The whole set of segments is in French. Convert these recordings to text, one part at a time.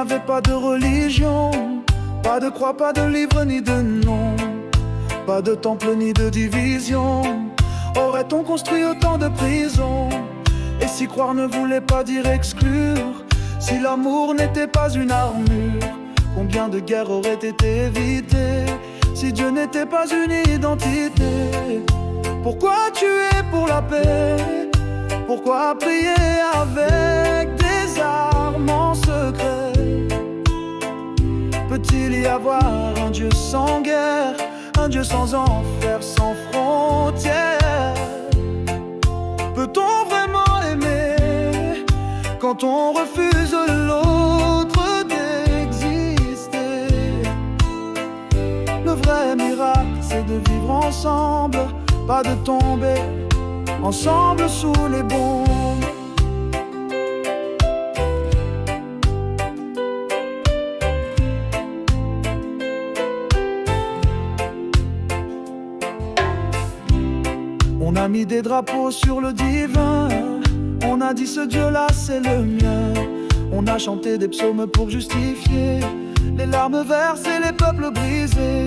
avait pas de religion, pas de croix, pas de livre ni de nom, pas de temple ni de division. Aurait-on construit autant de prisons? Et si croire ne voulait pas dire exclure, si l'amour n'était pas une armure, combien de guerres auraient été évitées? Si Dieu n'était pas une identité, pourquoi tuer pour la paix? Pourquoi prier avec des armes en secret? Peut-il y avoir un Dieu sans guerre, un Dieu sans enfer, sans frontières? Peut-on vraiment aimer quand on refuse l'autre d'exister? Le vrai miracle, c'est de vivre ensemble, pas de tomber ensemble sous les bombes. On a mis des drapeaux sur le divin, on a dit ce Dieu-là c'est le mien. On a chanté des psaumes pour justifier les larmes versées, les peuples brisés.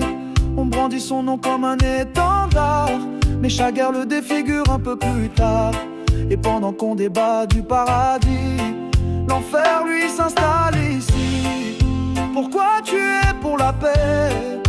On brandit son nom comme un étendard, mais chaque guerre le défigure un peu plus tard. Et pendant qu'on débat du paradis, l'enfer lui s'installe ici. Pourquoi tuer pour la paix?